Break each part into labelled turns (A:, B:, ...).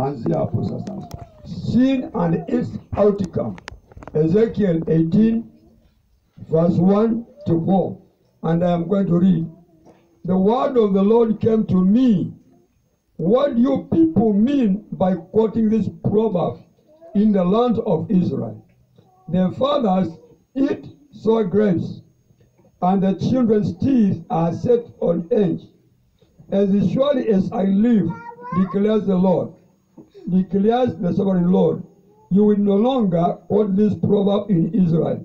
A: Anzia hapo sasa. Sin and its outcome. Ezekiel 18 verse 1 to 4. And I am going to read. The word of the Lord came to me. What do you people mean by quoting this proverb in the land of Israel? Their fathers eat sour grapes, and the children's teeth are set on edge. As surely as I live, declares the Lord, declares the sovereign Lord, you will no longer quote this proverb in Israel.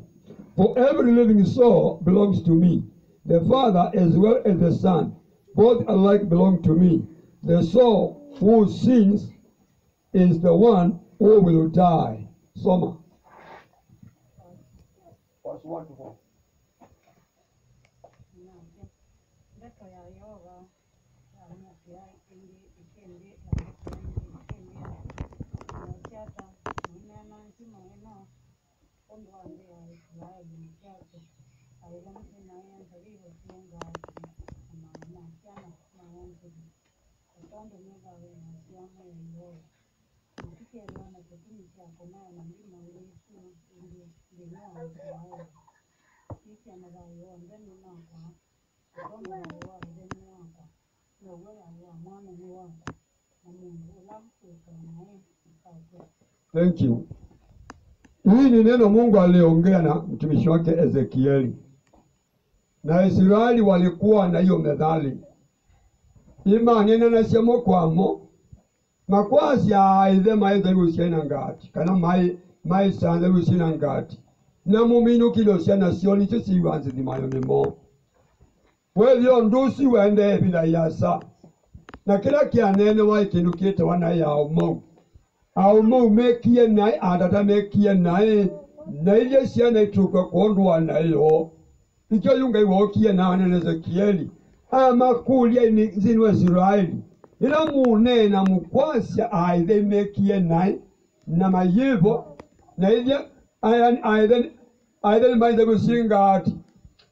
A: For every living soul belongs to me. The Father as well as the Son, both alike belong to me. The soul who sins is the one who will die. Soma. Verse 1 to 4. Thank you. Hii ni neno Mungu aliongea na mtumishi wake Ezekieli. Na Israeli walikuwa na hiyo methali. Ima nena na semo kwamo. Makwasi aidhe maidhe lusena ngati. Kana mai sanze lusena ngati. Na muminu kilo sena sioni chisi wanzi ni mayo mimo. Wevyo ndusi wende bila yasa. Na kila kia nene wa ikindu kieta wana ya umo. Aumo mekie nae adata mekie nae. Na ile siena ituka kuondwa na iyo. Ikyo yunga iwokie na ane Ezekieli. Ama kulia ni zinu Israeli. Ila mune na mukwasya aidhe mekie nae. Na mayivo. Na ile aidhe maidhe musinga ati.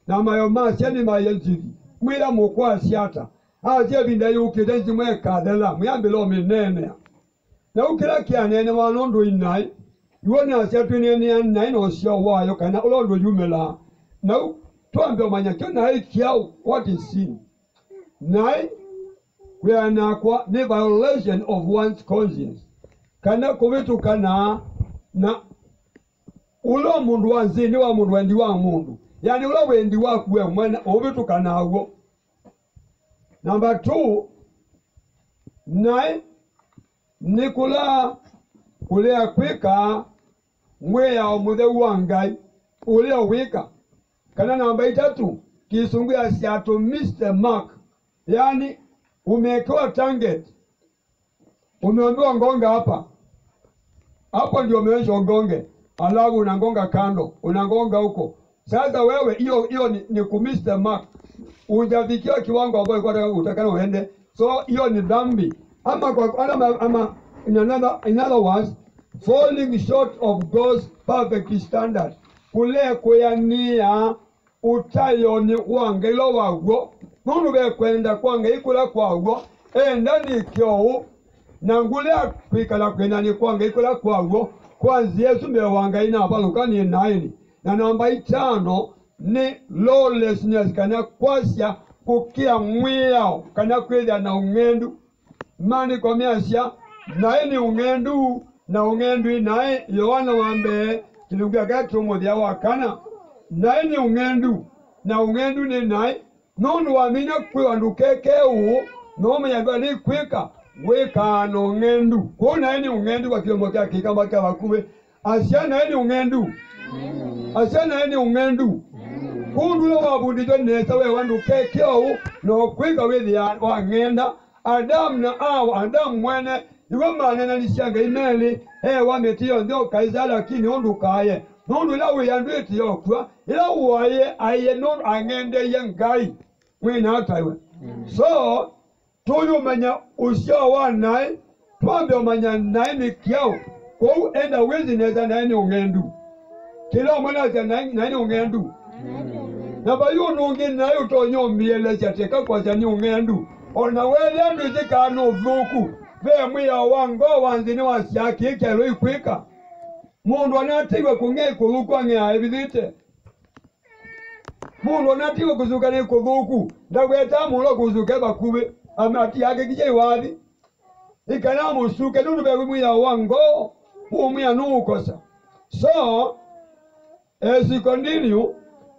A: Na mayomasi ni mayenzidi. Mwila mukwasya ata. Aje binda yuki denzi mwe kadela. Mwambilo minene. Na ukila kia nene wanondo inai. Yuoni asya nene ya nai no siya wayo kana ulondo yumela. Na tuambe manyakyo nai kiao what is sin. Nai we are na kwa the violation of one's conscience. Kana kuvitu kana na ulo mundu wanzini wa mundu wendi wa mundu. Yani ulo wendi wa kuwe mwena uvitu kana ugo. Number 2, nai nikula kulea kwika mwe ya omudhe wangai ulea wika. Kana namba 3 kisungu ya siato miss the mark. Yani umekewa target. Umeambiwa ngonga hapa. Hapo ndio umeonyesha ngonge. Alafu unangonga kando, unangonga huko. Sasa wewe hiyo ni kumiss the mark. Ujafikia kiwango ambacho kwa utakana uende. So hiyo ni dhambi. Ama in other words, falling short of God's perfect standard. Kule kuyania utayoni wangelo wagwo. Nunu bekwenda kwanga ikula kwagwo. Ndani kyo na ngule kwikala kwenda ni kwanga ikula kwagwo. Kwanzi Yesu mewanga ina abaluka ni 9. Na namba 5 ni lawlessness kana kwasya kukia mwiyao kana kweda na ungendu. Mani kwa miasya nae ni ungendu na ungendu nae Yohana wambe kilungia gatu mwadya wakana. Nae ni ungendu na ungendu ni nae nonu wamina kwe wandukekeu nomu yagwani kweka weka no ungendu. Kwa nae ni ungendu kwa kilomotea kikamba kwa wakube. Asya nae ni ungendu. Asya nae ni ungendu. Kundulo wabudijo nesa we wandukekeu no kweka wethi ya wangenda. Adam na Adam mwene yuwa manena nisianga imeli wametiyo ndio kaizala lakini ondukaye nondu ila weyandueti yokwa ila uwaye aye non angende yengai mwina hataiwe. So tuyu manya usya wanae tuambe umanya nae mikiao kou enda wezi neza nae ni ungendu kila umana za nae ni ungendu na bayu nungi nae utonyo miele chateka kwa za ni ungendu. Ona wele ndizika no vuku ve mwiya wango wanzini wasiaki ikelo ikwika mundu anatigwa kunge kulukwa nge ebidite mundu anatigwa kuzuka ne kuluku ndagweta mulo kuzuka bakube amati yake kije wadi ikana musuke ndu be mwiya wango umwiya nukosa. So as you continue,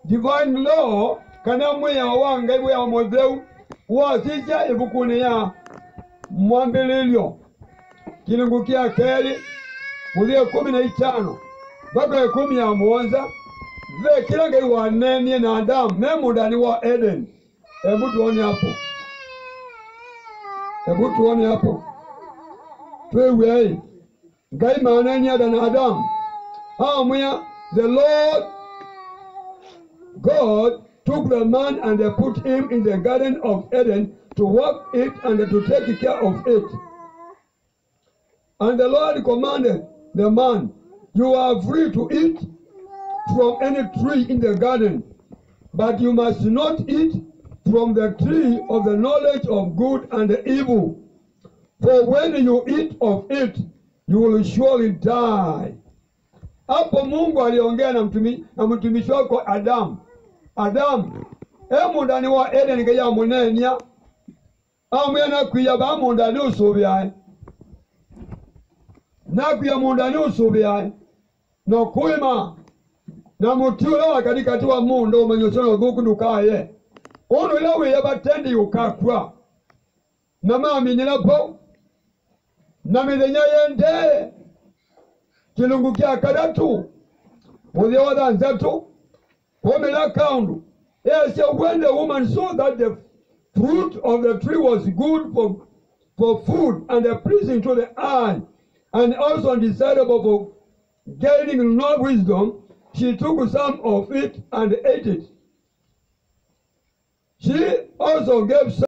A: divine law kana mwiya wange ya modeu wasija ibukune ya mwambelelyo kilungu kia keli mulia 15 baka 11 ve kilanga iwanenie na Adamu memu ndani wa Eden. Hebu tuone hapo twewe ngai manenia na Adamu amya the Lord God took the man and they put him in the Garden of Eden to work it and to take care of it. And the Lord commanded the man, you are free to eat from any tree in the garden, but you must not eat from the tree of the knowledge of good and evil. For when you eat of it, you will surely die. Hapo Mungu aliongea na mtumishi wako Adamu. Adamu, emu ndani wa Eden kaya munenya, amwena kuya ba mundani usobyaye. Na kuya mundani usobyaye. No kuima na mutula wakati wa mundo umenyosono gukundukaye. Ono lawe yabatendi ukakwa. Na mami ninapo na midenya yende kilungu kya kadatu mudhi wa nzatu wamela kaundu. Yes, when the woman saw that the fruit of the tree was good for food and pleasing to the eye and also desirable for gaining no wisdom, she took some of it and ate it. She also gave some